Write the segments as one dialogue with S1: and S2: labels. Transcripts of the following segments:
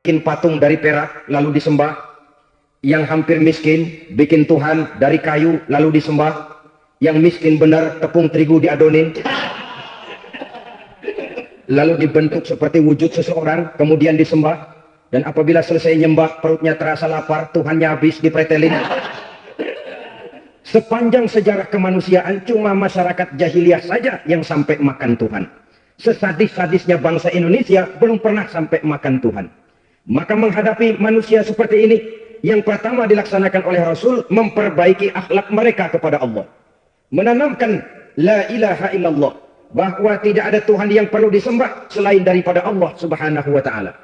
S1: Bikin patung dari perak lalu disembah. Yang hampir miskin bikin Tuhan dari kayu lalu disembah. Yang miskin benar tepung terigu diadonin lalu dibentuk seperti wujud seseorang kemudian disembah. Dan apabila selesai nyembah perutnya terasa lapar, Tuhannya habis dipretelin. Sepanjang sejarah kemanusiaan cuma masyarakat jahiliyah saja yang sampai makan Tuhan. Sesadis-sadisnya bangsa Indonesia belum pernah sampai makan Tuhan. Maka menghadapi manusia seperti ini, yang pertama dilaksanakan oleh Rasul, memperbaiki akhlak mereka kepada Allah. Menanamkan la ilaha illallah, bahwa tidak ada Tuhan yang perlu disembah selain daripada Allah subhanahu wa ta'ala.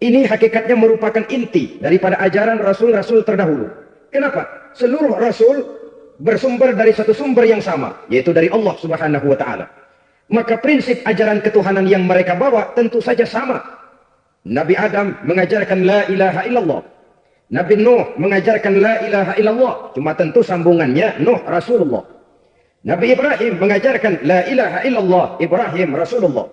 S1: Ini hakikatnya merupakan inti daripada ajaran Rasul-Rasul terdahulu. Kenapa? Seluruh Rasul bersumber dari satu sumber yang sama, yaitu dari Allah subhanahu wa ta'ala. Maka prinsip ajaran ketuhanan yang mereka bawa tentu saja sama. Nabi Adam mengajarkan la ilaha illallah. Nabi Nuh mengajarkan la ilaha illallah. Cuma tentu sambungannya Nuh Rasulullah. Nabi Ibrahim mengajarkan la ilaha illallah. Ibrahim Rasulullah.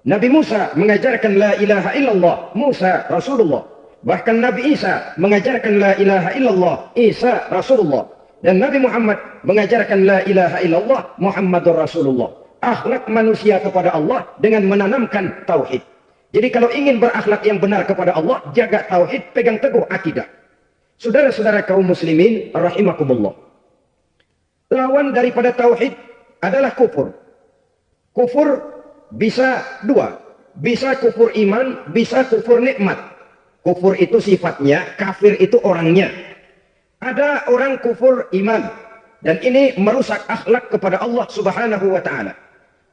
S1: Nabi Musa mengajarkan la ilaha illallah. Musa Rasulullah. Bahkan Nabi Isa mengajarkan la ilaha illallah. Isa Rasulullah. Dan Nabi Muhammad mengajarkan la ilaha illallah. Muhammadur Rasulullah. Akhlak manusia kepada Allah dengan menanamkan tauhid. Jadi kalau ingin berakhlak yang benar kepada Allah, jaga tauhid, pegang teguh akidah. Saudara-saudara kaum muslimin rahimakumullah. Lawan daripada tauhid adalah kufur. Kufur bisa dua. Bisa kufur iman, bisa kufur nikmat. Kufur itu sifatnya, kafir itu orangnya. Ada orang kufur iman, dan ini merusak akhlak kepada Allah subhanahu wa ta'ala.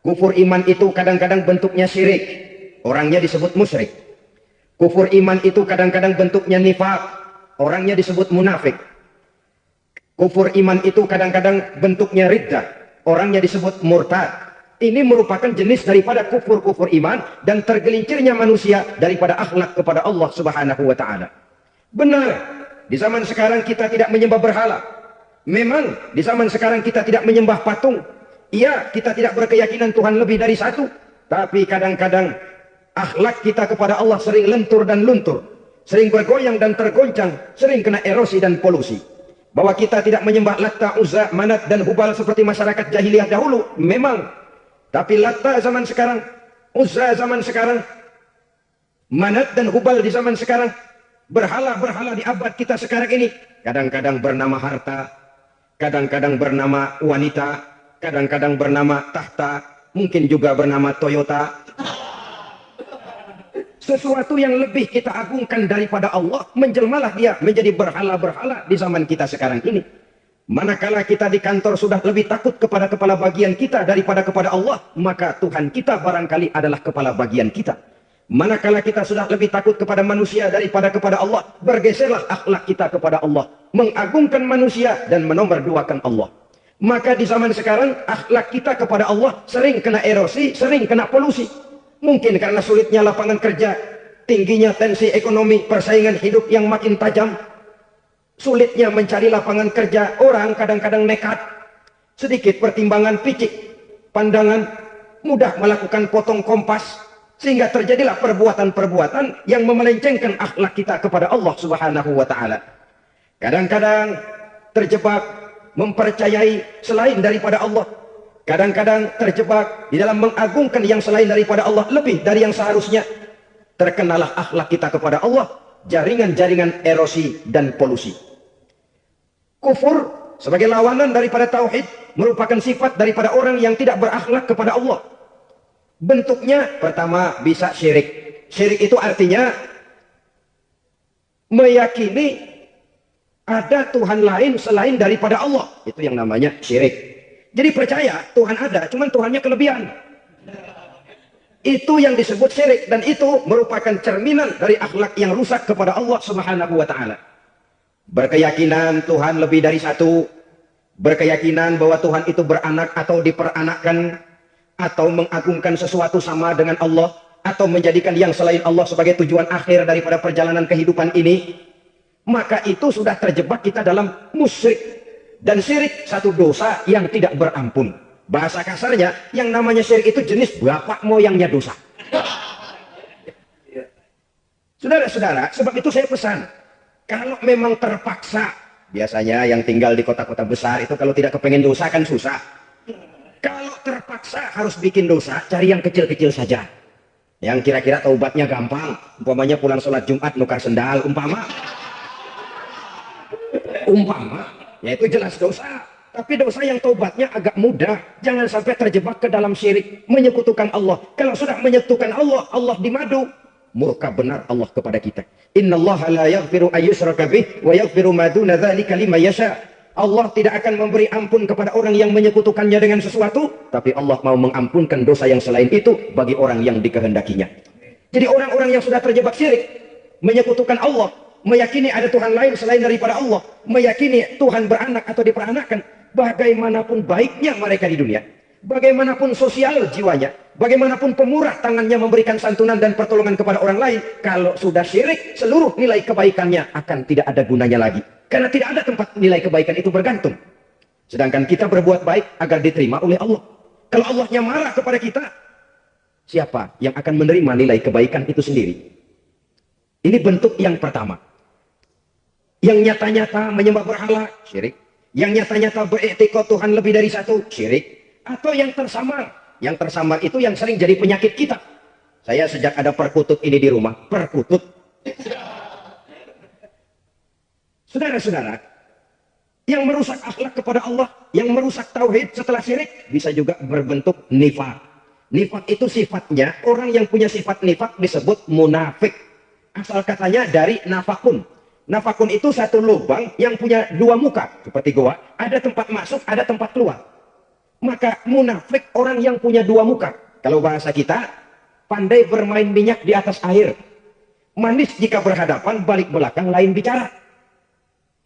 S1: Kufur iman itu kadang-kadang bentuknya syirik. Orangnya disebut musyrik. Kufur iman itu kadang-kadang bentuknya nifaq. Orangnya disebut munafik. Kufur iman itu kadang-kadang bentuknya riddah. Orangnya disebut murtad. Ini merupakan jenis daripada kufur-kufur iman dan tergelincirnya manusia daripada akhlak kepada Allah subhanahu wa ta'ala. Benar, di zaman sekarang kita tidak menyembah berhala. Memang di zaman sekarang kita tidak menyembah patung. Iya, kita tidak berkeyakinan Tuhan lebih dari satu. Tapi kadang-kadang akhlak kita kepada Allah sering lentur dan luntur, sering bergoyang dan tergoncang, sering kena erosi dan polusi. Bahwa kita tidak menyembah Latta, Uzza, Manat dan Hubal seperti masyarakat jahiliyah dahulu, memang. Tapi Latta zaman sekarang, Uzza zaman sekarang, Manat dan Hubal di zaman sekarang, berhala-berhala di abad kita sekarang ini, kadang-kadang bernama harta, kadang-kadang bernama wanita, kadang-kadang bernama tahta, mungkin juga bernama Toyota. Sesuatu yang lebih kita agungkan daripada Allah, menjelmalah dia menjadi berhala-berhala di zaman kita sekarang ini. Manakala kita di kantor sudah lebih takut kepada kepala bagian kita daripada kepada Allah, maka Tuhan kita barangkali adalah kepala bagian kita. Manakala kita sudah lebih takut kepada manusia daripada kepada Allah, bergeserlah akhlak kita kepada Allah, mengagungkan manusia dan menomorduakan Allah. Maka di zaman sekarang akhlak kita kepada Allah sering kena erosi, sering kena polusi. Mungkin karena sulitnya lapangan kerja, tingginya tensi ekonomi, persaingan hidup yang makin tajam, sulitnya mencari lapangan kerja, orang kadang-kadang nekat, sedikit pertimbangan picik, pandangan, mudah melakukan potong kompas, sehingga terjadilah perbuatan-perbuatan yang memelencengkan akhlak kita kepada Allah subhanahu wa ta'ala. Kadang-kadang terjebak mempercayai selain daripada Allah. Kadang-kadang terjebak di dalam mengagungkan yang selain daripada Allah lebih dari yang seharusnya. Terkenalah akhlak kita kepada Allah jaringan-jaringan erosi dan polusi. Kufur sebagai lawanan daripada tauhid merupakan sifat daripada orang yang tidak berakhlak kepada Allah. Bentuknya pertama bisa syirik. Syirik itu artinya meyakini ada Tuhan lain selain daripada Allah. Itu yang namanya syirik. Jadi percaya Tuhan ada, cuman Tuhannya kelebihan. Itu yang disebut syirik, dan itu merupakan cerminan dari akhlak yang rusak kepada Allah Subhanahu wa taala. Berkeyakinan Tuhan lebih dari satu, berkeyakinan bahwa Tuhan itu beranak atau diperanakkan, atau mengagungkan sesuatu sama dengan Allah, atau menjadikan yang selain Allah sebagai tujuan akhir daripada perjalanan kehidupan ini, maka itu sudah terjebak kita dalam musyrik. Dan syirik satu dosa yang tidak berampun. Bahasa kasarnya, yang namanya syirik itu jenis bapak moyangnya dosa. Saudara-saudara, sebab itu saya pesan, kalau memang terpaksa, biasanya yang tinggal di kota-kota besar itu kalau tidak kepengen dosa kan susah. Kalau terpaksa harus bikin dosa, cari yang kecil-kecil saja. Yang kira-kira taubatnya gampang. Umpamanya pulang sholat Jumat nukar sendal, umpama, ya itu jelas dosa. Tapi dosa yang taubatnya agak mudah. Jangan sampai terjebak ke dalam syirik, menyekutukan Allah. Kalau sudah menyekutukan Allah, Allah dimadu, murka benar Allah kepada kita. Innallaha la yaghfiru ayyushraka bih wa yaghfiru ma duna dzalika liman yasha. Allah tidak akan memberi ampun kepada orang yang menyekutukannya dengan sesuatu, tapi Allah mau mengampunkan dosa yang selain itu bagi orang yang dikehendakinya. Jadi orang-orang yang sudah terjebak syirik, menyekutukan Allah, meyakini ada Tuhan lain selain daripada Allah, meyakini Tuhan beranak atau diperanakkan, bagaimanapun baiknya mereka di dunia, bagaimanapun sosial jiwanya, bagaimanapun pemurah tangannya memberikan santunan dan pertolongan kepada orang lain, kalau sudah syirik, seluruh nilai kebaikannya akan tidak ada gunanya lagi. Karena tidak ada tempat nilai kebaikan itu bergantung. Sedangkan kita berbuat baik agar diterima oleh Allah. Kalau Allahnya marah kepada kita, siapa yang akan menerima nilai kebaikan itu sendiri? Ini bentuk yang pertama. Yang nyata-nyata menyembah berhala, syirik. Yang nyata-nyata beriktikad Tuhan lebih dari satu, syirik. Atau yang tersamar. Yang tersamar itu yang sering jadi penyakit kita. Saya sejak ada perkutut ini di rumah, perkutut. Saudara-saudara, yang merusak akhlak kepada Allah, yang merusak tauhid setelah syirik, bisa juga berbentuk nifak. Nifak itu sifatnya, orang yang punya sifat nifak disebut munafik. Asal katanya dari nafakun. Nafakun itu satu lubang yang punya dua muka, seperti goa, ada tempat masuk, ada tempat keluar. Maka munafik orang yang punya dua muka. Kalau bahasa kita, pandai bermain minyak di atas air. Manis jika berhadapan, balik belakang lain bicara.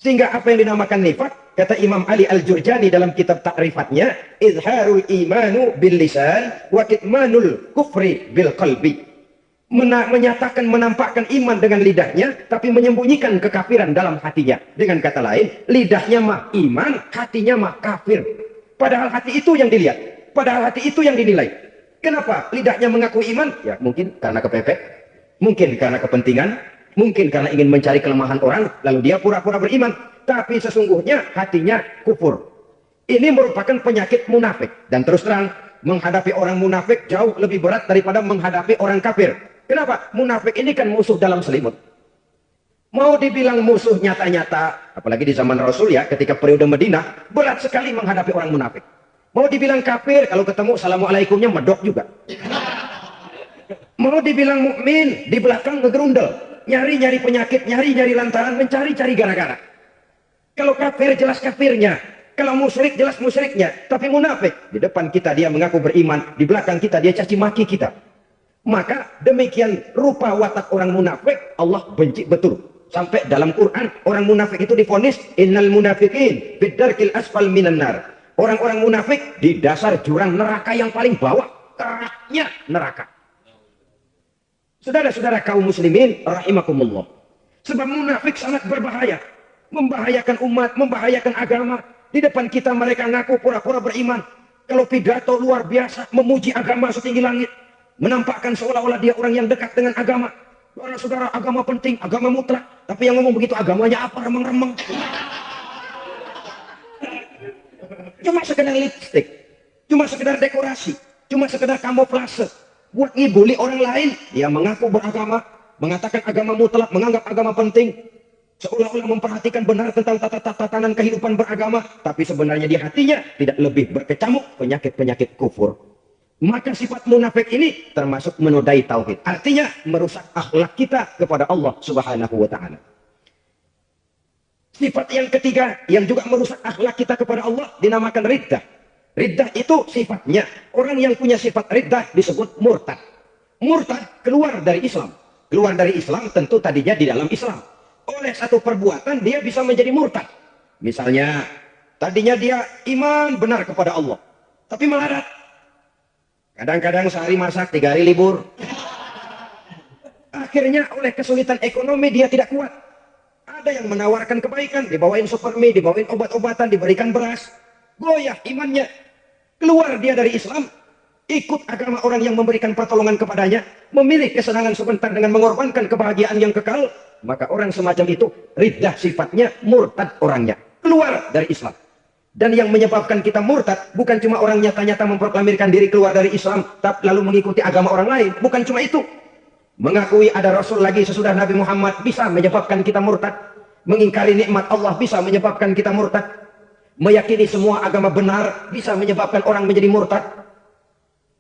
S1: Sehingga apa yang dinamakan nifak, kata Imam Ali Al-Jurjani dalam kitab takrifatnya, izharul imanu bil lisan wa kitmanul kufri bil qalbi. Menyatakan, menampakkan iman dengan lidahnya, tapi menyembunyikan kekafiran dalam hatinya. Dengan kata lain, lidahnya mah iman, hatinya mah kafir. Padahal hati itu yang dilihat, padahal hati itu yang dinilai. Kenapa lidahnya mengaku iman? Ya mungkin karena kepepet, mungkin karena kepentingan, mungkin karena ingin mencari kelemahan orang, lalu dia pura-pura beriman. Tapi sesungguhnya hatinya kufur. Ini merupakan penyakit munafik. Dan terus terang, menghadapi orang munafik jauh lebih berat daripada menghadapi orang kafir. Kenapa? Munafik ini kan musuh dalam selimut. Mau dibilang musuh nyata-nyata, apalagi di zaman Rasul ya, ketika periode Madinah, berat sekali menghadapi orang munafik. Mau dibilang kafir, kalau ketemu assalamualaikumnya medok juga. Mau dibilang mukmin, di belakang ngegerundel. Nyari-nyari penyakit, nyari-nyari lantaran, mencari-cari gara-gara. Kalau kafir jelas kafirnya, kalau musyrik jelas musyriknya. Tapi munafik, di depan kita dia mengaku beriman, di belakang kita dia caci maki kita. Maka demikian rupa watak orang munafik, Allah benci betul. Sampai dalam Quran, orang munafik itu divonis, innal munafiqin bidarkil asfal minan nar. Orang-orang munafik di dasar jurang neraka yang paling bawah, keraknya neraka. Saudara-saudara kaum muslimin rahimakumullah. Sebab munafik sangat berbahaya, membahayakan umat, membahayakan agama. Di depan kita mereka ngaku pura-pura beriman. Kalau pidato luar biasa, memuji agama setinggi langit, menampakkan seolah-olah dia orang yang dekat dengan agama. Saudara-saudara, agama penting, agama mutlak. Tapi yang ngomong begitu agamanya apa, remeng-remeng. Cuma sekedar lipstick, cuma sekedar dekorasi, cuma sekedar kamuflase buat ngibuli orang lain. Dia mengaku beragama, mengatakan agama mutlak, menganggap agama penting, seolah-olah memperhatikan benar tentang tatanan kehidupan beragama, tapi sebenarnya di hatinya tidak lebih berkecamuk penyakit-penyakit kufur. Maka sifat munafik ini termasuk menodai tauhid. Artinya merusak akhlak kita kepada Allah Subhanahu wa taala. Sifat yang ketiga yang juga merusak akhlak kita kepada Allah dinamakan riddah. Riddah itu sifatnya, orang yang punya sifat riddah disebut murtad. Murtad keluar dari Islam. Keluar dari Islam tentu tadinya di dalam Islam. Oleh satu perbuatan dia bisa menjadi murtad. Misalnya tadinya dia iman benar kepada Allah, tapi melarat. Kadang-kadang sehari masak, 3 hari libur. Akhirnya oleh kesulitan ekonomi dia tidak kuat. Ada yang menawarkan kebaikan, dibawain supermi, dibawain obat-obatan, diberikan beras. Goyah imannya. Keluar dia dari Islam, ikut agama orang yang memberikan pertolongan kepadanya, memilih kesenangan sebentar dengan mengorbankan kebahagiaan yang kekal. Maka orang semacam itu riddah sifatnya, murtad orangnya, keluar dari Islam. Dan yang menyebabkan kita murtad bukan cuma orang nyata-nyata memproklamirkan diri keluar dari Islam tapi lalu mengikuti agama orang lain, bukan cuma itu. Mengakui ada Rasul lagi sesudah Nabi Muhammad bisa menyebabkan kita murtad. Mengingkari nikmat Allah bisa menyebabkan kita murtad. Meyakini semua agama benar bisa menyebabkan orang menjadi murtad.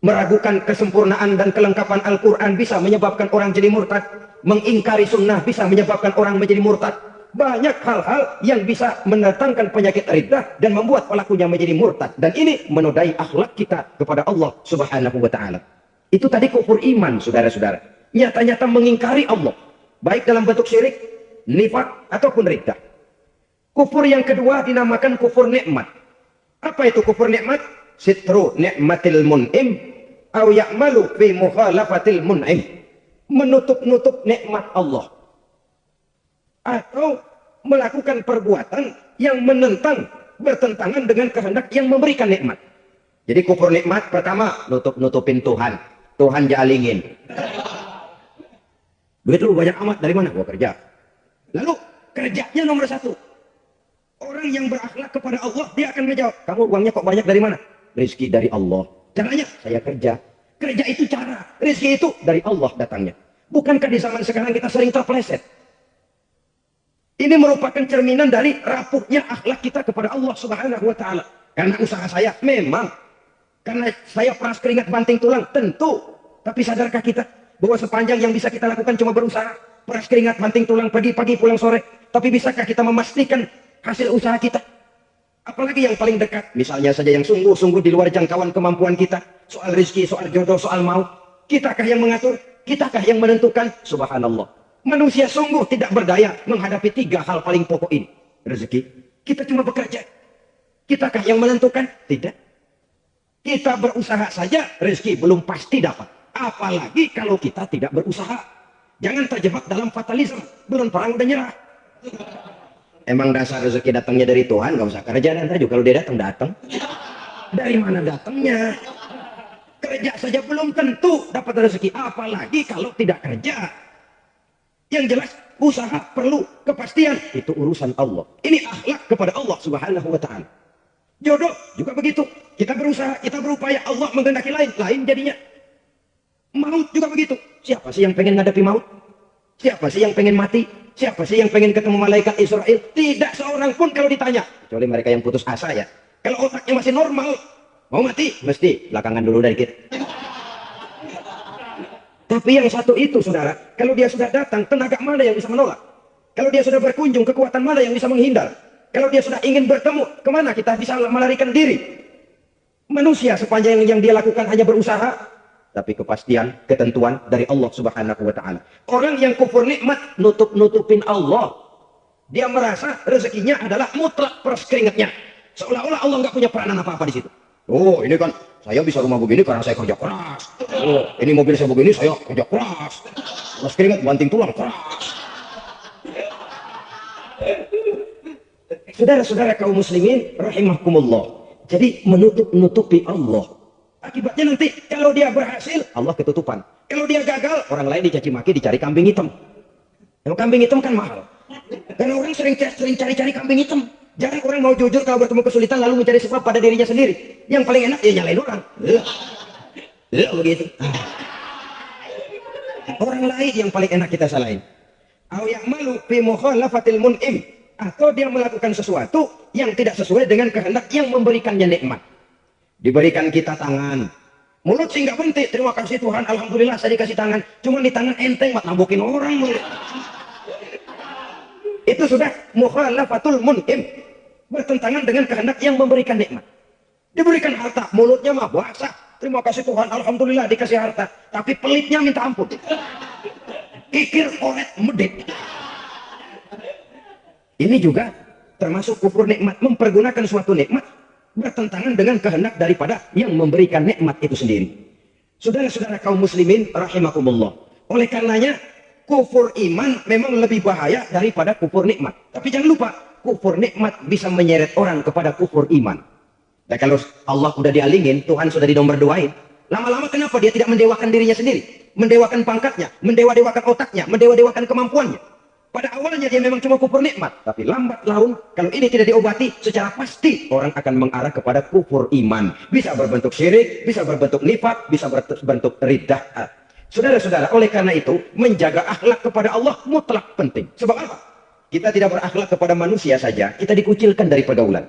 S1: Meragukan kesempurnaan dan kelengkapan Al-Quran bisa menyebabkan orang jadi murtad. Mengingkari sunnah bisa menyebabkan orang menjadi murtad. Banyak hal-hal yang bisa mendatangkan penyakit riddah dan membuat pelakunya menjadi murtad. Dan ini menodai akhlak kita kepada Allah Subhanahu wa taala. Itu tadi kufur iman, saudara-saudara. Nyata-nyata mengingkari Allah, baik dalam bentuk syirik, nifak ataupun riddah. Kufur yang kedua dinamakan kufur nikmat. Apa itu kufur nikmat? Sitru nikmatil mun'im au ya'malu fi mukhalafatil mun'im. Menutup-nutup nikmat Allah atau melakukan perbuatan yang menentang, bertentangan dengan kehendak yang memberikan nikmat. Jadi kufur nikmat pertama, nutup-nutupin Tuhan. Tuhan jalingin. Duit lu banyak amat, dari mana? Gua kerja. Lalu kerjanya nomor 1. Orang yang berakhlak kepada Allah, dia akan menjawab, kamu uangnya kok banyak dari mana? Rezeki dari Allah. Caranya, saya kerja. Kerja itu cara, rezeki itu dari Allah datangnya. Bukankah di zaman sekarang kita sering terpeleset? Ini merupakan cerminan dari rapuhnya akhlak kita kepada Allah Subhanahu wa taala. Karena usaha saya memang, karena saya peras keringat banting tulang, tentu. Tapi sadarkah kita bahwa sepanjang yang bisa kita lakukan cuma berusaha, peras keringat banting tulang pagi-pagi pulang sore, tapi bisakah kita memastikan hasil usaha kita? Apalagi yang paling dekat, misalnya saja yang sungguh-sungguh di luar jangkauan kemampuan kita, soal rezeki, soal jodoh, soal mau, kitakah yang mengatur, kitakah yang menentukan? Subhanallah, manusia sungguh tidak berdaya menghadapi 3 hal paling pokok ini. Rezeki, kita cuma bekerja. Kitakah yang menentukan? Tidak. Kita berusaha saja, rezeki belum pasti dapat. Apalagi kalau kita tidak berusaha. Jangan terjebak dalam fatalisme, belum perang udah nyerah. Emang dasar rezeki datangnya dari Tuhan, gak usah kerja nanti juga kalau dia datang. Dari mana datangnya? Kerja saja belum tentu dapat rezeki, apalagi kalau tidak kerja. Yang jelas usaha perlu kepastian, itu urusan Allah. Ini akhlak kepada Allah Subhanahu wa taala. Jodoh juga begitu. Kita berusaha, kita berupaya, Allah menghendaki lain jadinya. Maut juga begitu. Siapa sih yang pengen ngadapi maut? Siapa sih yang pengen mati? Siapa sih yang pengen ketemu malaikat Israel? Tidak seorang pun kalau ditanya. Kecuali mereka yang putus asa ya. Kalau otaknya masih normal, mau mati, mesti belakangan dulu dari kita. Tapi yang satu itu, saudara, kalau dia sudah datang, tenaga mana yang bisa menolak? Kalau dia sudah berkunjung, kekuatan mana yang bisa menghindar? Kalau dia sudah ingin bertemu, kemana kita bisa melarikan diri? Manusia sepanjang yang dia lakukan hanya berusaha, tapi kepastian, ketentuan dari Allah Subhanahu wa taala. Orang yang kufur nikmat, nutup-nutupin Allah. Dia merasa rezekinya adalah mutlak peras keringatnya. Seolah-olah Allah nggak punya peranan apa-apa di situ. Oh, ini kan saya bisa rumah begini karena saya kerja keras. Oh, ini mobil saya begini, saya kerja keras. Peras keringat, banting tulang, keras. Saudara-saudara kaum muslimin rahimakumullah. Jadi menutup-nutupi Allah. Akibatnya nanti kalau dia berhasil, Allah ketutupan. Kalau dia gagal, orang lain dicaci maki, dicari kambing hitam. Yang kambing hitam kan mahal. Karena orang sering cari-cari kambing hitam. Jarang orang mau jujur kalau bertemu kesulitan lalu mencari sebab pada dirinya sendiri. Yang paling enak ya nyalain orang. Begitu. Orang lain yang paling enak kita salahin. Au ya'malu fi mukhalafatil mun'im, atau dia melakukan sesuatu yang tidak sesuai dengan kehendak yang memberikannya nikmat. Diberikan kita tangan, mulut sih nggak penting, terima kasih Tuhan, alhamdulillah saya dikasih tangan, cuma di tangan enteng mat nabukin orang mulut. Itu sudah mukhalafatul mun'im, bertentangan dengan kehendak yang memberikan nikmat. Diberikan harta, mulutnya mah basah, terima kasih Tuhan, alhamdulillah dikasih harta, tapi pelitnya minta ampun, kikir koret medit. Ini juga termasuk kufur nikmat, mempergunakan suatu nikmat bertentangan dengan kehendak daripada yang memberikan nikmat itu sendiri. Saudara-saudara kaum muslimin rahimakumullah, oleh karenanya kufur iman memang lebih bahaya daripada kufur nikmat. Tapi jangan lupa, kufur nikmat bisa menyeret orang kepada kufur iman. Dan kalau Allah udah dialingin, Tuhan sudah dinomor doain, lama-lama kenapa dia tidak mendewakan dirinya sendiri, mendewakan pangkatnya, mendewa-dewakan otaknya, mendewa-dewakan kemampuannya? Pada awalnya dia memang cuma kufur nikmat, tapi lambat laun kalau ini tidak diobati, secara pasti orang akan mengarah kepada kufur iman. Bisa berbentuk syirik, bisa berbentuk nifak, bisa berbentuk riddah. Saudara-saudara, oleh karena itu menjaga akhlak kepada Allah mutlak penting. Sebab apa? Kita tidak berakhlak kepada manusia saja, kita dikucilkan dari pergaulan.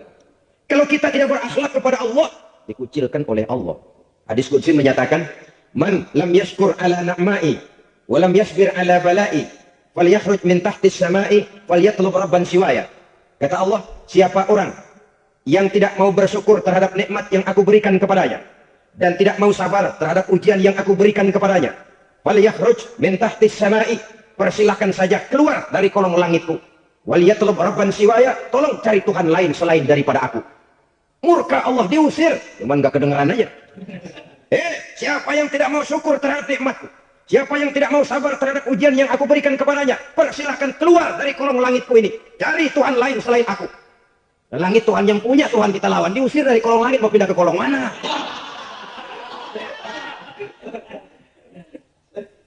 S1: Kalau kita tidak berakhlak kepada Allah, dikucilkan oleh Allah. Hadis qudsi menyatakan, "Man lam yashkur ala na'mai wa lam yasbir ala bala'i, falyakhruj min tahtis samai falyatlub rabban siwaya." Kata Allah, siapa orang yang tidak mau bersyukur terhadap nikmat yang aku berikan kepadanya dan tidak mau sabar terhadap ujian yang aku berikan kepadanya, falyakhruj min tahtis samai, persilahkan saja keluar dari kolong langitku, walyatlub rabban siwaya, tolong cari Tuhan lain selain daripada aku. Murka Allah, diusir, cuman gak kedengaran aja. Siapa yang tidak mau syukur terhadap nikmatku, siapa yang tidak mau sabar terhadap ujian yang aku berikan kepadanya, persilahkan keluar dari kolong langitku ini, cari Tuhan lain selain aku. Langit Tuhan yang punya, Tuhan kita lawan, diusir dari kolong langit, mau pindah ke kolong mana?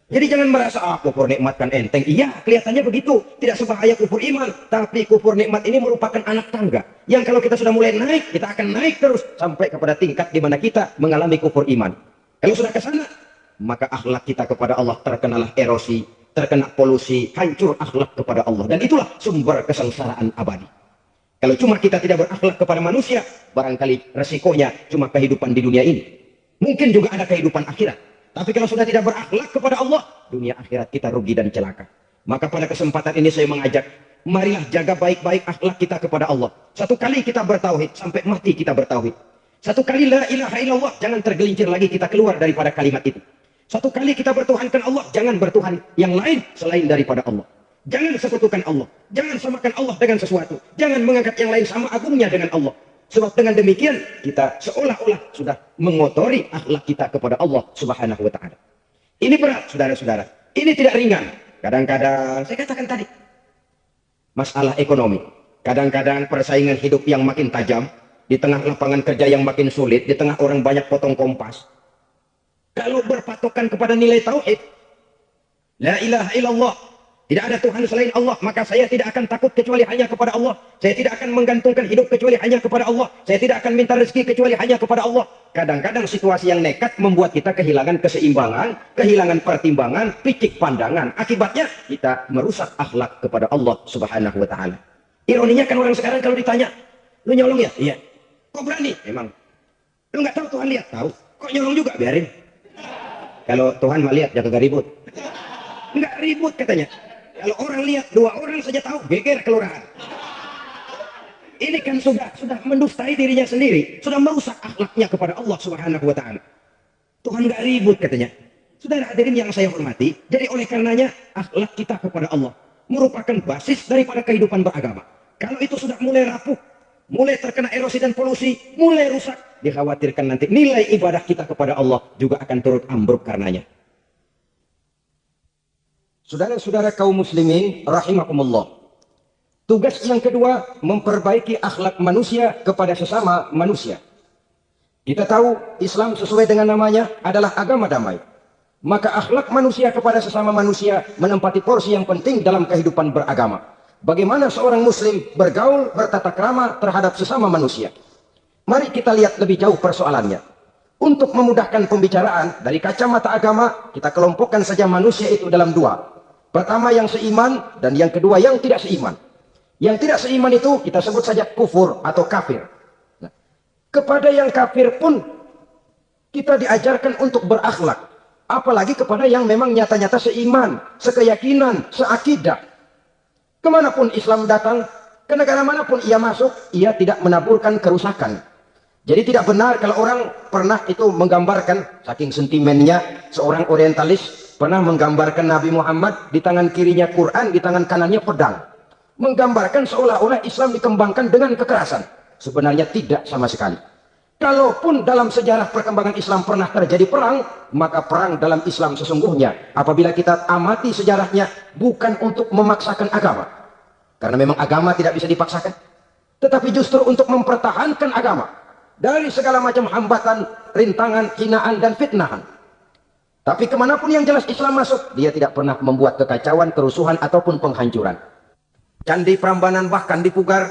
S1: Jadi jangan merasa kufur nikmat kan enteng. Iya, kelihatannya begitu, tidak sebahaya kufur iman. Tapi kufur nikmat ini merupakan anak tangga yang kalau kita sudah mulai naik, kita akan naik terus sampai kepada tingkat di mana kita mengalami kufur iman. Kalau sudah ke sana, maka akhlak kita kepada Allah terkenalah erosi, terkena polusi, hancur akhlak kepada Allah, dan itulah sumber kesengsaraan abadi. Kalau cuma kita tidak berakhlak kepada manusia, barangkali resikonya cuma kehidupan di dunia ini. Mungkin juga ada kehidupan akhirat. Tapi kalau sudah tidak berakhlak kepada Allah, dunia akhirat kita rugi dan celaka. Maka pada kesempatan ini saya mengajak, marilah jaga baik-baik akhlak kita kepada Allah. Satu kali kita bertauhid, sampai mati kita bertauhid. Satu kali la ilaha illallah, jangan tergelincir lagi kita keluar daripada kalimat itu. Satu kali kita bertuhankan Allah, jangan bertuhan yang lain selain daripada Allah. Jangan sekutukan Allah, jangan samakan Allah dengan sesuatu, jangan mengangkat yang lain sama agungnya dengan Allah. Sebab dengan demikian kita seolah-olah sudah mengotori akhlak kita kepada Allah Subhanahu wa ta'ala. Ini berat, saudara-saudara. Ini tidak ringan. Kadang-kadang, saya katakan tadi, masalah ekonomi. Kadang-kadang persaingan hidup yang makin tajam, di tengah lapangan kerja yang makin sulit, di tengah orang banyak potong kompas. Kalau berpatokan kepada nilai tauhid, la ilaha illallah, tidak ada Tuhan selain Allah, maka saya tidak akan takut kecuali hanya kepada Allah. Saya tidak akan menggantungkan hidup kecuali hanya kepada Allah. Saya tidak akan minta rezeki kecuali hanya kepada Allah. Kadang-kadang situasi yang nekat membuat kita kehilangan keseimbangan, kehilangan pertimbangan, picik pandangan. Akibatnya kita merusak akhlak kepada Allah Subhanahu wa ta'ala. Ironinya kan orang sekarang kalau ditanya, lu nyolong ya? Iya. Kok berani? Emang. Lu nggak tahu Tuhan lihat? Tahu. Kok nyolong juga? Biarin. Kalau Tuhan mah lihat, jangan ribut. Nggak ribut katanya. Kalau orang lihat, 2 orang saja tahu, geger kelurahan. Ini kan sudah mendustai dirinya sendiri, sudah merusak akhlaknya kepada Allah Subhanahu wa ta'ala. Tuhan nggak ribut katanya. Saudara hadirin yang saya hormati, jadi oleh karenanya akhlak kita kepada Allah merupakan basis daripada kehidupan beragama. Kalau itu sudah mulai rapuh, mulai terkena erosi dan polusi, mulai rusak, dikhawatirkan nanti nilai ibadah kita kepada Allah juga akan turut ambruk karenanya. Saudara-saudara kaum muslimin rahimakumullah. Tugas yang kedua, memperbaiki akhlak manusia kepada sesama manusia. Kita tahu Islam sesuai dengan namanya adalah agama damai. Maka akhlak manusia kepada sesama manusia menempati porsi yang penting dalam kehidupan beragama. Bagaimana seorang muslim bergaul, bertata krama terhadap sesama manusia. Mari kita lihat lebih jauh persoalannya. Untuk memudahkan pembicaraan, dari kacamata agama, kita kelompokkan saja manusia itu dalam dua. Pertama yang seiman, dan yang kedua yang tidak seiman. Yang tidak seiman itu kita sebut saja kufur atau kafir. Nah, kepada yang kafir pun kita diajarkan untuk berakhlak. Apalagi kepada yang memang nyata-nyata seiman, sekeyakinan, seakidah. Kemanapun Islam datang, ke negara manapun ia masuk, ia tidak menaburkan kerusakan. Jadi tidak benar kalau orang pernah itu menggambarkan, saking sentimennya, seorang orientalis pernah menggambarkan Nabi Muhammad di tangan kirinya Quran, di tangan kanannya pedang. Menggambarkan seolah-olah Islam dikembangkan dengan kekerasan. Sebenarnya tidak sama sekali. Kalaupun dalam sejarah perkembangan Islam pernah terjadi perang, maka perang dalam Islam sesungguhnya, apabila kita amati sejarahnya, bukan untuk memaksakan agama. Karena memang agama tidak bisa dipaksakan. Tetapi justru untuk mempertahankan agama dari segala macam hambatan, rintangan, hinaan, dan fitnahan. Tapi kemanapun yang jelas Islam masuk, dia tidak pernah membuat kekacauan, kerusuhan, ataupun penghancuran. Candi Prambanan bahkan dipugar,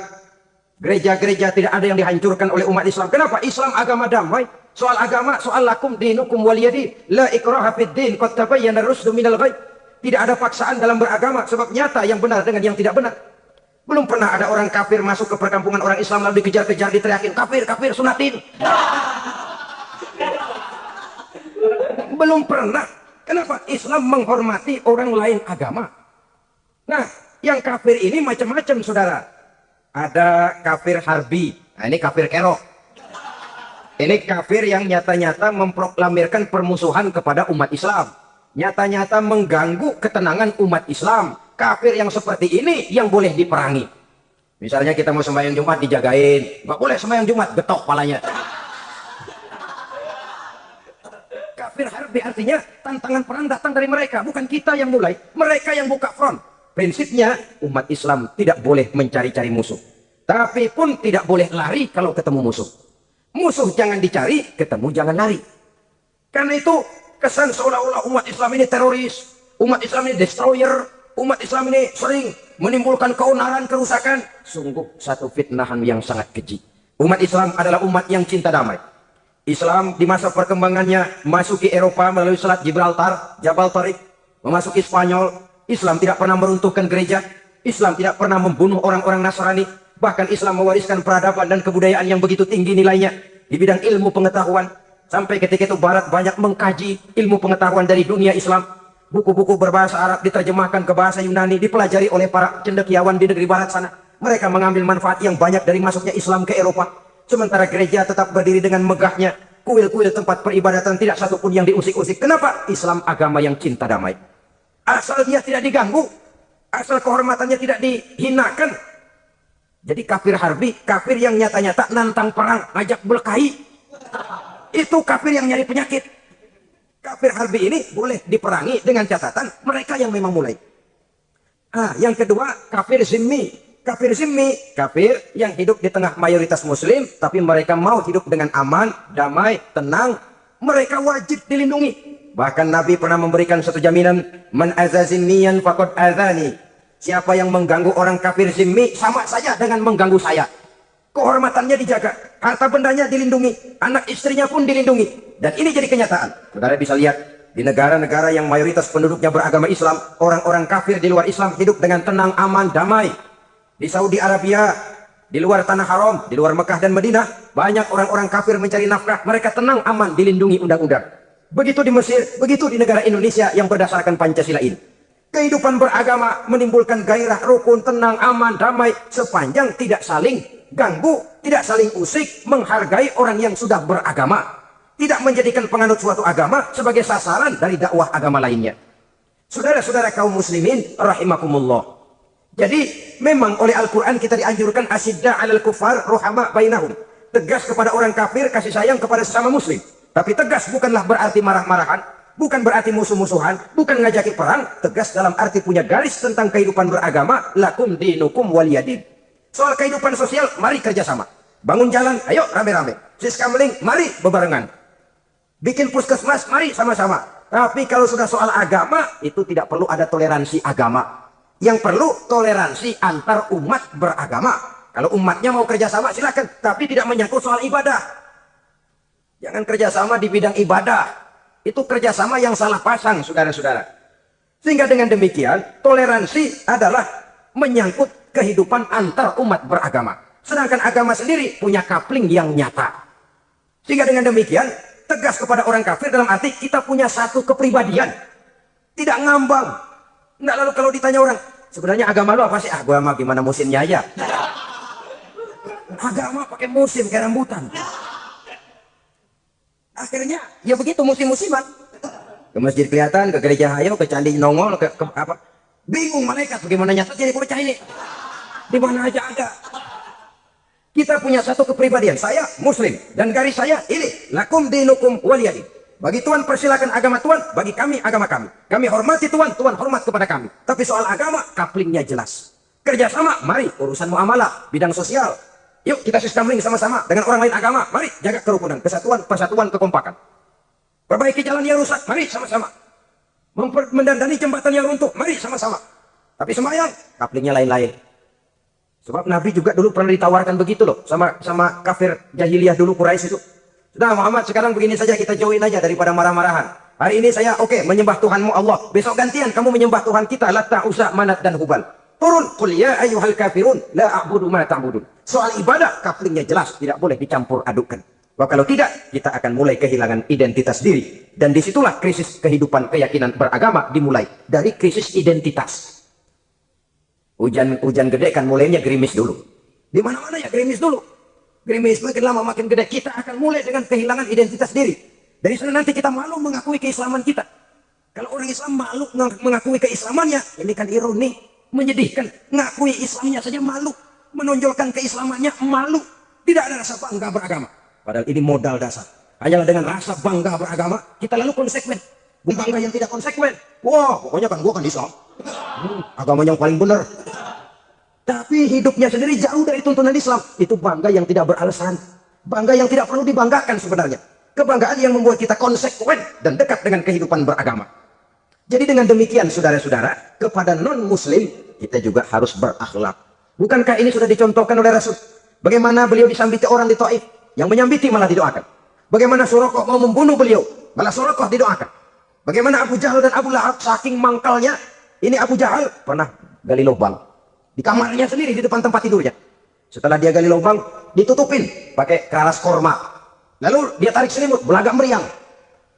S1: gereja-gereja tidak ada yang dihancurkan oleh umat Islam. Kenapa? Islam agama damai. Soal agama, soal lakum dinukum waliyadi, la ikraha fid din, qad tabayyana ar-rusydu minal ghayy. Tidak ada paksaan dalam beragama, sebab nyata yang benar dengan yang tidak benar. Belum pernah ada orang kafir masuk ke perkampungan orang Islam lalu dikejar-kejar, diteriakin kafir, kafir, sunatin. Belum pernah. Kenapa? Islam menghormati orang lain agama. Nah, yang kafir ini macam-macam, saudara. Ada kafir harbi. Nah, ini kafir kerok. Ini kafir yang nyata-nyata memproklamirkan permusuhan kepada umat Islam. Nyata-nyata mengganggu ketenangan umat Islam. Kafir yang seperti ini yang boleh diperangi. Misalnya kita mau sembahyang Jumat dijagain, nggak boleh sembahyang Jumat, getok palanya. Kafir harbi artinya tantangan perang datang dari mereka, bukan kita yang mulai, mereka yang buka front. Prinsipnya umat Islam tidak boleh mencari-cari musuh, tapi pun tidak boleh lari kalau ketemu musuh. Musuh jangan dicari, ketemu jangan lari. Karena itu kesan seolah-olah umat Islam ini teroris, umat Islam ini destroyer, umat Islam ini sering menimbulkan keonaran, kerusakan. Sungguh satu fitnahan yang sangat keji. Umat Islam adalah umat yang cinta damai. Islam di masa perkembangannya masuki Eropa melalui Selat Gibraltar, Jabal Tariq, memasuki Spanyol. Islam tidak pernah meruntuhkan gereja. Islam tidak pernah membunuh orang-orang Nasrani. Bahkan Islam mewariskan peradaban dan kebudayaan yang begitu tinggi nilainya di bidang ilmu pengetahuan. Sampai ketika itu Barat banyak mengkaji ilmu pengetahuan dari dunia Islam. Buku-buku berbahasa Arab diterjemahkan ke bahasa Yunani, dipelajari oleh para cendekiawan di negeri barat sana. Mereka mengambil manfaat yang banyak dari masuknya Islam ke Eropa. Sementara gereja tetap berdiri dengan megahnya. Kuil-kuil tempat peribadatan tidak satupun yang diusik-usik. Kenapa? Islam agama yang cinta damai. Asal dia tidak diganggu, asal kehormatannya tidak dihinakan. Jadi kafir harbi, kafir yang nyata-nyata nantang perang, ngajak berkelahi. Itu kafir yang nyari penyakit. Kafir harbi ini boleh diperangi dengan catatan mereka yang memang mulai. Yang kedua, kafir zimmi. Kafir zimmi, kafir yang hidup di tengah mayoritas muslim, tapi mereka mau hidup dengan aman, damai, tenang. Mereka wajib dilindungi. Bahkan Nabi pernah memberikan satu jaminan, man azazimmiyan faqad azani. Siapa yang mengganggu orang kafir zimmi, sama saja dengan mengganggu saya. Kehormatannya dijaga, harta bendanya dilindungi, anak istrinya pun dilindungi. Dan ini jadi kenyataan. Saudara bisa lihat, di negara-negara yang mayoritas penduduknya beragama Islam, orang-orang kafir di luar Islam hidup dengan tenang, aman, damai. Di Saudi Arabia, di luar tanah haram, di luar Mekah dan Madinah, banyak orang-orang kafir mencari nafkah. Mereka tenang, aman, dilindungi undang-undang. Begitu di Mesir, begitu di negara Indonesia yang berdasarkan Pancasila ini. Kehidupan beragama menimbulkan gairah, rukun, tenang, aman, damai, sepanjang tidak saling ganggu, tidak saling usik, menghargai orang yang sudah beragama, tidak menjadikan penganut suatu agama sebagai sasaran dari dakwah agama lainnya. Saudara-saudara kaum muslimin rahimakumullah. Jadi memang oleh Al-Quran kita dianjurkan asyidda 'alal kufar ruhama bainahum. Tegas kepada orang kafir, kasih sayang kepada sesama muslim. Tapi tegas bukanlah berarti marah-marahan, bukan berarti musuh-musuhan, bukan ngajaki perang. Tegas dalam arti punya garis tentang kehidupan beragama, lakum dinukum waliyadin. Soal kehidupan sosial, mari kerjasama. Bangun jalan, ayo rame-rame. Siskameling, mari bebarengan. Bikin puskesmas, mari sama-sama. Tapi kalau sudah soal agama, itu tidak perlu ada toleransi agama. Yang perlu toleransi antar umat beragama. Kalau umatnya mau kerjasama, silakan. Tapi tidak menyangkut soal ibadah. Jangan kerjasama di bidang ibadah. Itu kerjasama yang salah pasang, saudara-saudara. Sehingga dengan demikian, toleransi adalah menyangkut kehidupan antar umat beragama. Sedangkan agama sendiri punya coupling yang nyata. Sehingga dengan demikian, tegas kepada orang kafir dalam arti kita punya satu kepribadian. Tidak ngambang. Nggak, lalu kalau ditanya orang, sebenarnya agama lo apa sih? Ah, gua mah gimana musimnya aja. Agama pakai musim kayak rambutan. Akhirnya ya begitu musim-musiman. Ke masjid kelihatan, ke gereja hayo, ke candi nongol, ke apa? Bingung malaikat bagaimana nyata jadi bocah ini. Di mana aja ada. Kita punya satu kepribadian. Saya muslim dan garis saya ini lakum dinukum waliyadin. Bagi Tuhan persilakan agama Tuhan, bagi kami agama kami. Kami hormati Tuhan, Tuhan hormat kepada kami. Tapi soal agama, couplingnya jelas. Kerjasama, mari urusan muamalah, bidang sosial. Yuk kita sisteming sama-sama dengan orang lain agama. Mari jaga kerukunan, kesatuan, persatuan, kekompakan. Perbaiki jalan yang rusak, mari sama-sama. Mendandani jembatan yang runtuh, mari sama-sama. Tapi sembahyang, couplingnya lain-lain. Sebab Nabi juga dulu pernah ditawarkan begitu loh, sama kafir jahiliyah dulu Quraisy itu. Sudah Muhammad, sekarang begini saja, kita join aja daripada marah-marahan. Hari ini saya oke, menyembah Tuhanmu Allah. Besok gantian kamu menyembah Tuhan kita, Lat, Uzza, Manat dan Hubal. Turun, qul ya ayyuhal kafirun la a'budu ma ta'budun. Soal ibadah, couplingnya jelas, tidak boleh dicampur adukkan. Bahwa kalau tidak, kita akan mulai kehilangan identitas diri. Dan disitulah krisis kehidupan keyakinan beragama dimulai. Dari krisis identitas. Hujan gede kan mulainya gerimis dulu. Di mana-mana ya gerimis dulu. Gerimis makin lama makin gede. Kita akan mulai dengan kehilangan identitas diri. Dari sana nanti kita malu mengakui keislaman kita. Kalau orang Islam malu mengakui keislamannya, ini kan ironi, menyedihkan. Ngakui Islamnya saja malu. Menonjolkan keislamannya malu. Tidak ada rasa bangga beragama. Padahal ini modal dasar. Hanyalah dengan rasa bangga beragama, kita lalu konsekuen. Bangga yang tidak konsekuen. Wah, pokoknya kan gua kan Islam. Agama yang paling benar. Tapi hidupnya sendiri jauh dari tuntunan Islam. Itu bangga yang tidak beralasan. Bangga yang tidak perlu dibanggakan sebenarnya. Kebanggaan yang membuat kita konsekuen dan dekat dengan kehidupan beragama. Jadi dengan demikian saudara-saudara, kepada non-muslim kita juga harus berakhlak. Bukankah ini sudah dicontohkan oleh Rasul? Bagaimana beliau disambiti orang di Taif, yang menyambiti malah didoakan. Bagaimana Suraqah mau membunuh beliau, malah Suraqah didoakan. Bagaimana Abu Jahal dan Abu Lahab saking mangkalnya. Ini Abu Jahal pernah gali lubang di kamarnya sendiri, di depan tempat tidurnya. Setelah dia gali lubang, ditutupin pakai karas korma. Lalu dia tarik selimut, belagak meriang.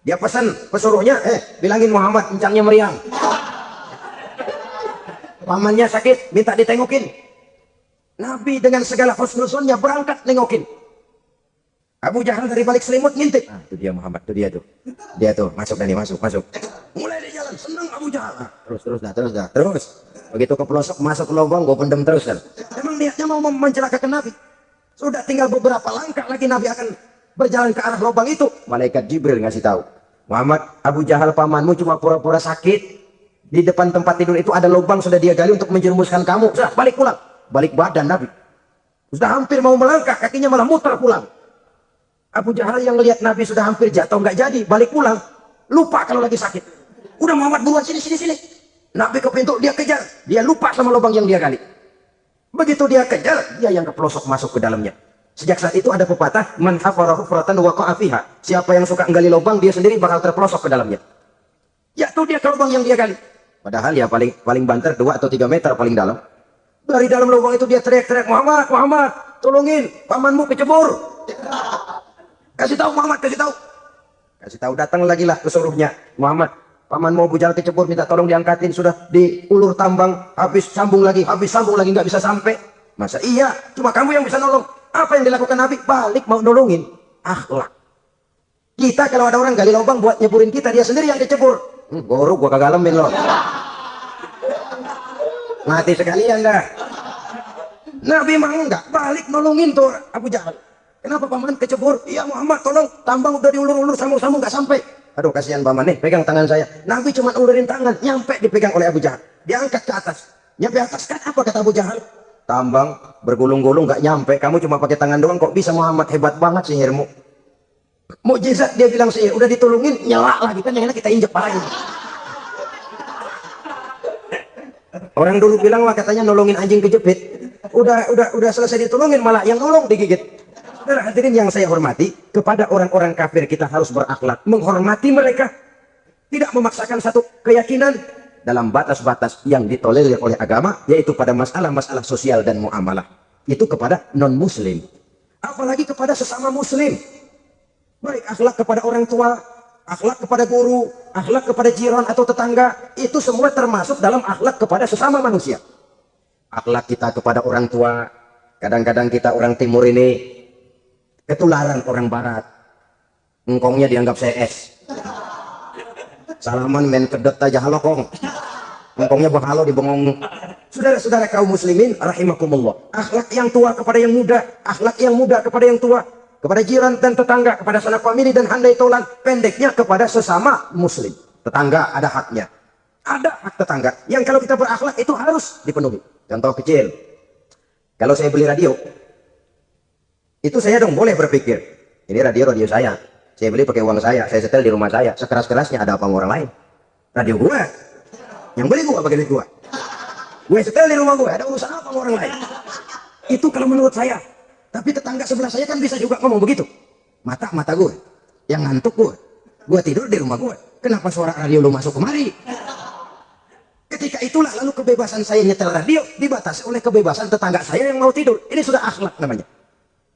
S1: Dia pesan pesuruhnya, bilangin Muhammad encangnya meriang. Pamannya sakit, minta ditengokin. Nabi dengan segala husnuzonnya berangkat nengokin. Abu Jahal dari balik selimut ngintip. Ah, itu dia Muhammad, itu dia tuh. Dia tuh, masuk Dani, masuk. Mulai di jalan, senang Abu Jahal. Ah, terus. Begitu ke pelosok, masuk ke lubang, gue pendem terus kan. Emang niatnya mau mencelakakan Nabi. Sudah tinggal beberapa langkah lagi Nabi akan berjalan ke arah lubang itu. Malaikat Jibril ngasih tahu. Muhammad, Abu Jahal pamanmu cuma pura-pura sakit. Di depan tempat tidur itu ada lubang sudah dia gali untuk menjerumuskan kamu. Sudah, balik pulang. Balik badan Nabi. Sudah hampir mau melangkah, kakinya malah muter pulang. Abu Jahal yang lihat Nabi sudah hampir jatuh nggak jadi, balik pulang. Lupa kalau lagi sakit. Udah Muhammad buruan sini. Nabi ke pintu, dia kejar. Dia lupa sama lubang yang dia gali. Begitu dia kejar, dia yang ke pelosok masuk ke dalamnya. Sejak saat itu ada pepatah, man hafara hufratan waqa'a fiha. Siapa yang suka menggali lubang, dia sendiri bakal terpelosok ke dalamnya. Jatuh dia ke lubang yang dia gali. Padahal ya paling banter 2 atau 3 meter paling dalam. Dari dalam lubang itu dia teriak-teriak, Muhammad, tolongin, pamanmu kecebur. Kasih tahu Muhammad, kasih tahu. Datang lagi lah pesuruhnya. Muhammad, pamanmu Abu Jahal kecebur, minta tolong diangkatin. Sudah diulur tambang, habis sambung lagi, nggak bisa sampai. Masa iya, cuma kamu yang bisa nolong. Apa yang dilakukan Nabi? Balik mau nolongin. Akhlak. Kita kalau ada orang gali lubang buat nyeburin kita, dia sendiri yang kecebur. Guru, gua kagak lemin loh. Mati sekalian dah. Nabi mah enggak, balik nolongin tuh Abu Jahal. Kenapa paman kecebur? Iya Muhammad, tolong, tambang udah diulur-ulur, sambung-sambung nggak sampai. Aduh kasihan paman nih, pegang tangan saya. Nabi cuma ulurin tangan, nyampe dipegang oleh Abu Jahal. Diangkat ke atas. Nyampe atas kan apa kata Abu Jahal? Tambang bergulung-gulung nggak nyampe, kamu cuma pakai tangan doang kok bisa Muhammad, hebat banget sihirmu. Mukjizat dia bilang sihir, udah ditolongin nyala lagi kan, yang enak kita injek parahnya. Orang dulu bilang lah katanya nolongin anjing kejepit. Udah selesai ditolongin malah yang nolong digigit. Saudara hadirin yang saya hormati, kepada orang-orang kafir kita harus berakhlak, menghormati mereka, tidak memaksakan satu keyakinan dalam batas-batas yang ditolerir oleh agama, yaitu pada masalah-masalah sosial dan muamalah. Itu kepada non-muslim. Apalagi kepada sesama muslim. Baik akhlak kepada orang tua, akhlak kepada guru, akhlak kepada jiran atau tetangga, itu semua termasuk dalam akhlak kepada sesama manusia. Akhlak kita kepada orang tua, kadang-kadang kita orang timur ini ketularan orang barat. Engkongnya dianggap CS. Salaman main kedot aja halokong. Engkongnya bakalo dibengong. Saudara-saudara kaum muslimin rahimakumullah. Akhlak yang tua kepada yang muda, akhlak yang muda kepada yang tua, kepada jiran dan tetangga, kepada sanak famili dan handai tolan, pendeknya kepada sesama muslim. Tetangga ada haknya. Ada hak tetangga yang kalau kita berakhlak itu harus dipenuhi. Contoh kecil. Kalau saya beli radio, itu saya dong boleh berpikir, ini radio saya beli pakai uang saya setel di rumah saya, sekeras-kerasnya ada apa sama orang lain? Radio gua, yang beli gua pakai duit gue setel di rumah gue, ada urusan apa sama orang lain? Itu kalau menurut saya. Tapi tetangga sebelah saya kan bisa juga ngomong begitu. Mata gue, yang ngantuk gue tidur di rumah gue, kenapa suara radio lu masuk kemari? Ketika itulah lalu kebebasan saya nyetel radio dibatasi oleh kebebasan tetangga saya yang mau tidur. Ini sudah akhlak namanya.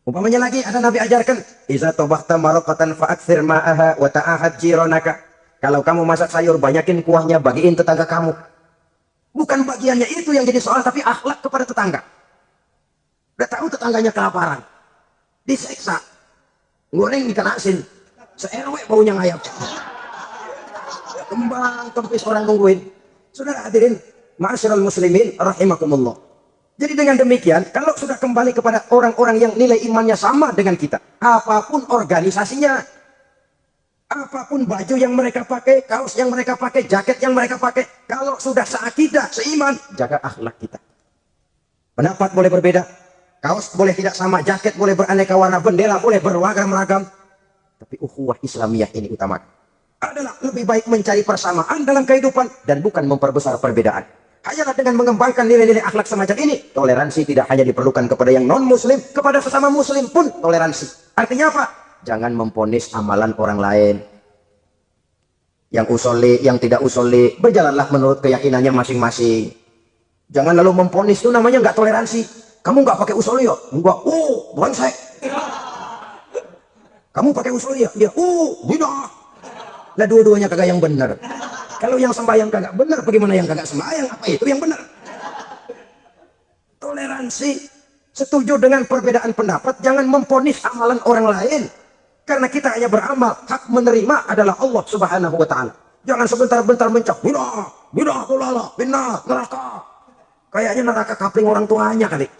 S1: Umpamanya lagi ada Nabi ajarkan, iza tabahta maraqatan fa'aktsir ma'aha wa ta'ahad jiranaka. Kalau kamu masak sayur, banyakin kuahnya, bagiin tetangga kamu. Bukan bagiannya itu yang jadi soal, tapi akhlak kepada tetangga. Udah tahu tetangganya kelaparan, diseksa, goreng ikan asin, se-RW baunya ngayap. Kembang kempis orang nungguin. Saudara hadirin, ma'asyiral muslimin rahimakumullah. Jadi dengan demikian, kalau sudah kembali kepada orang-orang yang nilai imannya sama dengan kita, apapun organisasinya, apapun baju yang mereka pakai, kaos yang mereka pakai, jaket yang mereka pakai, kalau sudah seakidah, seiman, jaga akhlak kita. Pendapat boleh berbeda, kaos boleh tidak sama, jaket boleh beraneka warna, bendera boleh beragam-ragam, tapi ukhuwah Islamiyah ini utama. Adalah lebih baik mencari persamaan dalam kehidupan dan bukan memperbesar perbedaan. Hanyalah dengan mengembangkan nilai-nilai akhlak semacam ini, toleransi tidak hanya diperlukan kepada yang non-muslim, kepada sesama muslim pun toleransi. Artinya apa? Jangan memponis amalan orang lain. Yang usoli, yang tidak usoli, berjalanlah menurut keyakinannya masing-masing. Jangan lalu memponis, itu namanya nggak toleransi. Kamu nggak pakai usoli ya? Enggak. Brengsek. Kamu pakai usoli ya? Dia, tidak. Lah dua-duanya kagak yang benar. Kalau yang sembahyang kagak benar, bagaimana yang kagak sembahyang? Apa itu yang benar? Toleransi. Setuju dengan perbedaan pendapat, jangan memponis amalan orang lain. Karena kita hanya beramal, hak menerima adalah Allah Subhanahu wa ta'ala. Jangan sebentar-bentar mencap, bidah, tulala, binar, neraka. Kayaknya neraka kapling orang tuanya kali.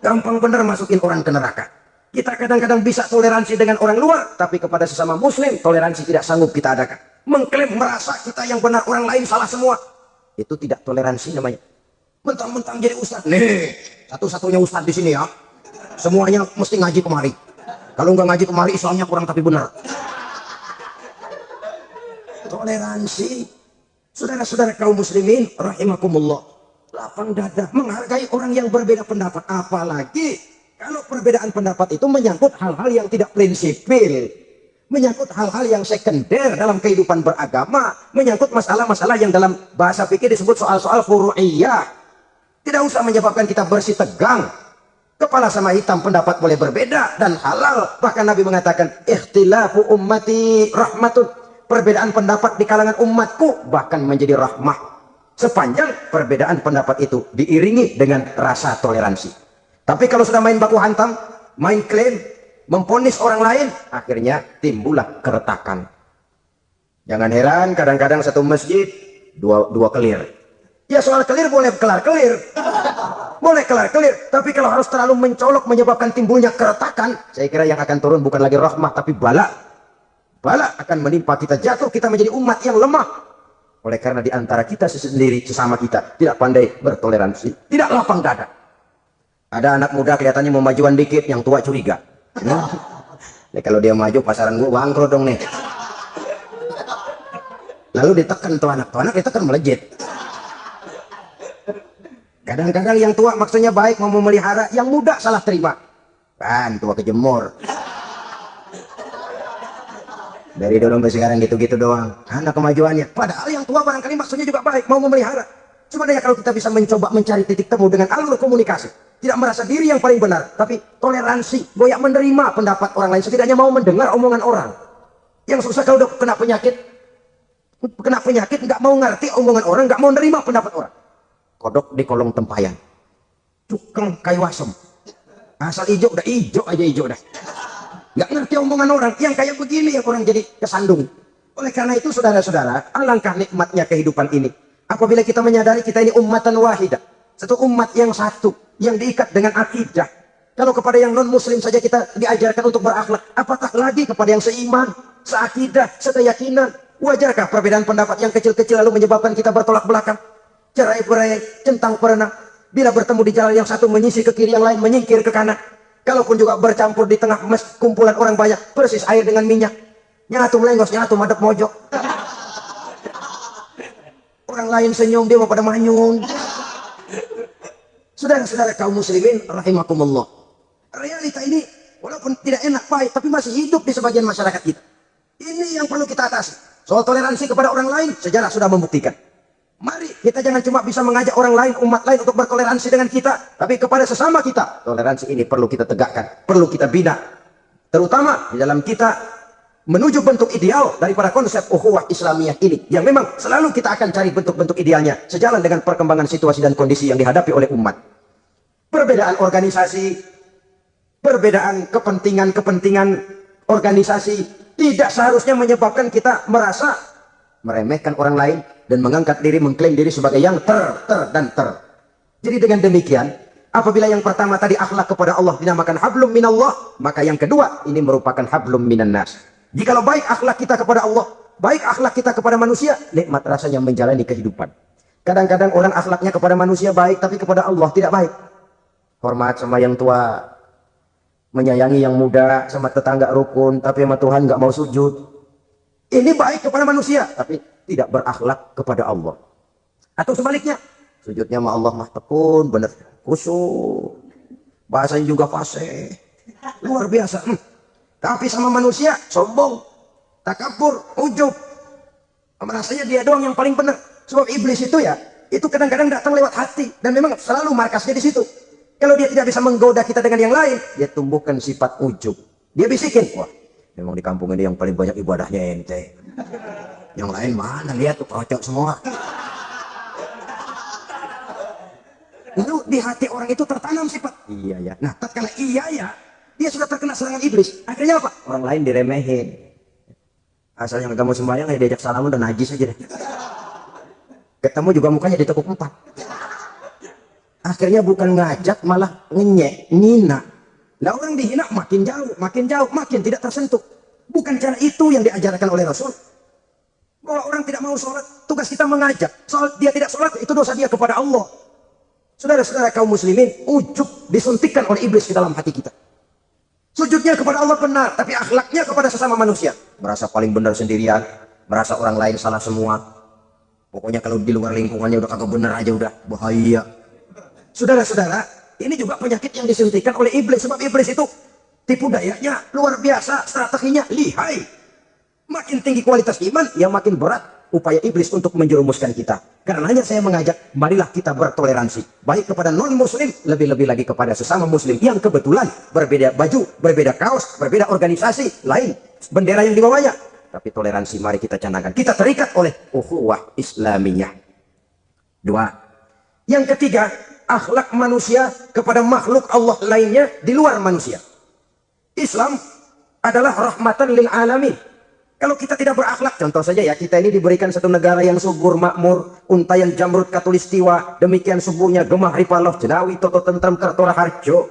S1: Gampang bener masukin orang ke neraka. Kita kadang-kadang bisa toleransi dengan orang luar, tapi kepada sesama muslim, toleransi tidak sanggup kita adakan. Mengklaim merasa kita yang benar, orang lain salah semua. Itu tidak toleransi namanya. Mentang-mentang jadi ustadz. Nih, satu-satunya ustadz di sini ya. Semuanya mesti ngaji kemari. Kalau nggak ngaji kemari, Islamnya kurang tapi benar. Toleransi. Saudara-saudara kaum muslimin, rahimakumullah. Lapang dada, menghargai orang yang berbeda pendapat. Apalagi kalau perbedaan pendapat itu menyangkut hal-hal yang tidak prinsipil. Menyangkut hal-hal yang sekunder dalam kehidupan beragama. Menyangkut masalah-masalah yang dalam bahasa fikih disebut soal-soal furu'iyah. Tidak usah menyebabkan kita bersih tegang. Kepala sama hitam pendapat boleh berbeda dan halal. Bahkan Nabi mengatakan, ikhtilafu ummati rahmatun. Perbedaan pendapat di kalangan umatku bahkan menjadi rahmah. Sepanjang perbedaan pendapat itu diiringi dengan rasa toleransi. Tapi kalau sudah main baku hantam, main klaim, memponis orang lain, akhirnya timbullah keretakan. Jangan heran kadang-kadang satu masjid dua kelir. Ya soal kelir boleh kelar-kelir. Boleh kelar-kelir. Tapi kalau harus terlalu mencolok menyebabkan timbulnya keretakan, saya kira yang akan turun bukan lagi rahmah tapi bala. Bala akan menimpa kita, jatuh kita menjadi umat yang lemah. Oleh karena di antara kita sendiri, sesama kita tidak pandai bertoleransi, tidak lapang dada. Ada anak muda kelihatannya mau majuan dikit, yang tua curiga. Nah, kalau dia maju pasaran gua bangkrut dong nih. Lalu ditekan tuh anak ditekan melejit. Kadang-kadang yang tua maksudnya baik mau memelihara, yang muda salah terima.
S2: Kan tua kejemur. Dari dulu sampai sekarang gitu-gitu doang. Anak kemajuannya. Padahal yang tua barangkali maksudnya juga baik, mau memelihara. Sebenarnya kalau kita bisa mencoba mencari titik temu dengan alur komunikasi, tidak merasa diri yang paling benar, tapi toleransi, goyak menerima pendapat orang lain, setidaknya mau mendengar omongan orang. Yang susah kalau udah kena penyakit nggak mau ngerti omongan orang, nggak mau nerima pendapat orang. Kodok di kolong tempayan, cukeng kayu asem, asal hijau udah hijau aja hijau dah. Nggak ngerti omongan orang, yang kayak begini yang orang jadi kesandung. Oleh karena itu saudara-saudara, alangkah nikmatnya kehidupan ini apabila kita menyadari kita ini ummatan wahidah, satu umat yang satu, yang diikat dengan akidah. Kalau kepada yang non muslim saja kita diajarkan untuk berakhlak, apatah lagi kepada yang seiman, seakidah, sekeyakinan. Wajarkah perbedaan pendapat yang kecil-kecil lalu menyebabkan kita bertolak belakang, cerai-berai, centang perenang? Bila bertemu di jalan yang satu menyisir ke kiri, yang lain menyingkir ke kanan. Kalaupun juga bercampur di tengah kumpulan orang banyak, persis air dengan minyak. Nyatu melengos, nyatu madep mojok. Orang lain senyum, dia mau pada manyun. Saudara-saudara kaum muslimin rahimakumullah, realita ini walaupun tidak enak pahit, tapi masih hidup di sebagian masyarakat kita. Ini yang perlu kita atasi. Soal toleransi kepada orang lain, sejarah sudah membuktikan. Mari kita jangan cuma bisa mengajak orang lain, umat lain untuk bertoleransi dengan kita, tapi kepada sesama kita. Toleransi ini perlu kita tegakkan, perlu kita bina. Terutama di dalam kita menuju bentuk ideal daripada konsep ukhuwah Islamiyah ini, yang memang selalu kita akan cari bentuk-bentuk idealnya sejalan dengan perkembangan situasi dan kondisi yang dihadapi oleh umat. Perbedaan organisasi, perbedaan kepentingan organisasi tidak seharusnya menyebabkan kita merasa meremehkan orang lain dan mengangkat diri, mengklaim diri sebagai yang ter. Jadi dengan demikian, apabila yang pertama tadi akhlak kepada Allah dinamakan hablum minallah, maka yang kedua ini merupakan hablum minan nas. Jikalau baik akhlak kita kepada Allah, baik akhlak kita kepada manusia, nikmat rasanya menjalani kehidupan. Kadang-kadang orang akhlaknya kepada manusia baik, tapi kepada Allah tidak baik. Hormat sama yang tua, menyayangi yang muda, sama tetangga rukun, tapi sama Tuhan nggak mau sujud. Ini baik kepada manusia, tapi tidak berakhlak kepada Allah. Atau sebaliknya, sujudnya sama Allah mah tekun, bener khusyuk, bahasanya juga fasih, luar biasa. Tapi sama manusia sombong, takabur, ujub, merasanya dia doang yang paling benar. Sebab iblis itu ya, itu kadang-kadang datang lewat hati, dan memang selalu markasnya di situ. Kalau dia tidak bisa menggoda kita dengan yang lain, dia tumbuhkan sifat ujub. Dia bisikin, wah, memang di kampung ini yang paling banyak ibadahnya ente. Yang lain mana, lihat tuh kocok semua. Lalu di hati orang itu tertanam sifat iya ya. Nah, tatkala iya ya, dia sudah terkena serangan iblis. Akhirnya apa? Orang lain diremehin. Asal yang kamu sembahyang ya diajak salam udah najis aja deh. Ketemu juga mukanya ditekuk 4. Akhirnya bukan ngajak, malah ngenyek, ngina. Lah orang dihina makin jauh, makin tidak tersentuh. Bukan cara itu yang diajarkan oleh Rasul. Bahwa orang tidak mau sholat, tugas kita mengajak. Soal dia tidak sholat, itu dosa dia kepada Allah. Saudara-saudara kaum muslimin, ujub disuntikkan oleh iblis di dalam hati kita. Sujudnya kepada Allah benar, tapi akhlaknya kepada sesama manusia. Merasa paling benar sendirian, merasa orang lain salah semua. Pokoknya kalau di luar lingkungannya udah kagak benar aja udah bahaya. Saudara-saudara, ini juga penyakit yang disuntikan oleh iblis. Sebab iblis itu tipu dayanya luar biasa, strateginya lihai. Makin tinggi kualitas iman, ya makin berat upaya iblis untuk menjerumuskan kita. Karenanya saya mengajak, marilah kita bertoleransi. Baik kepada non-muslim, lebih-lebih lagi kepada sesama muslim yang kebetulan berbeda baju, berbeda kaos, berbeda organisasi, lain bendera yang dibawanya. Tapi toleransi mari kita canangkan. Kita terikat oleh ukhuwah Islamiyah. 2. Yang ketiga, akhlak manusia kepada makhluk Allah lainnya di luar manusia. Islam adalah rahmatan lil alamin. Kalau kita tidak berakhlak, contoh saja ya, kita ini diberikan satu negara yang subur, makmur, untayan jamrut katulistiwa, demikian suburnya gemah ripaloh, jenawi, toto tentram, kertora harjo.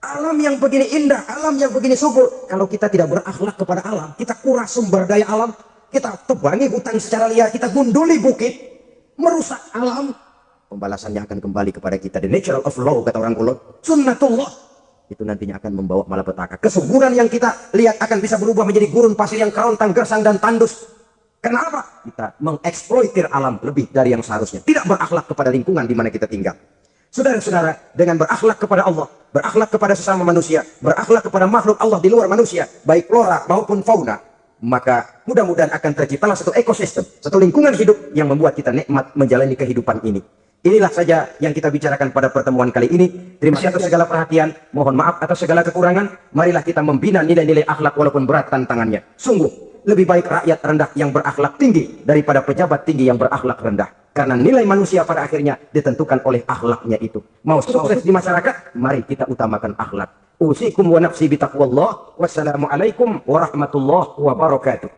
S2: Alam yang begini indah, alam yang begini subur. Kalau kita tidak berakhlak kepada alam, kita kuras sumber daya alam, kita tebangi hutan secara liar, kita gunduli bukit, merusak alam, pembalasannya akan kembali kepada kita. The nature of law, kata orang kulon, sunnatullah. Itu nantinya akan membawa malapetaka. Kesuburan yang kita lihat akan bisa berubah menjadi gurun pasir yang kerontang, gersang, dan tandus. Kenapa? Kita mengeksploitir alam lebih dari yang seharusnya. Tidak berakhlak kepada lingkungan di mana kita tinggal. Saudara-saudara, dengan berakhlak kepada Allah, berakhlak kepada sesama manusia, berakhlak kepada makhluk Allah di luar manusia, baik flora maupun fauna, maka mudah-mudahan akan terciptalah satu ekosistem, satu lingkungan hidup yang membuat kita nikmat menjalani kehidupan ini. Inilah saja yang kita bicarakan pada pertemuan kali ini. Terima kasih atas segala perhatian. Mohon maaf atas segala kekurangan. Marilah kita membina nilai-nilai akhlak walaupun berat tantangannya. Sungguh, lebih baik rakyat rendah yang berakhlak tinggi daripada pejabat tinggi yang berakhlak rendah. Karena nilai manusia pada akhirnya ditentukan oleh akhlaknya itu. Mau sukses di masyarakat, mari kita utamakan akhlak. Usikum wa nafsi bitaqwallah. Wassalamualaikum warahmatullahi wabarakatuh.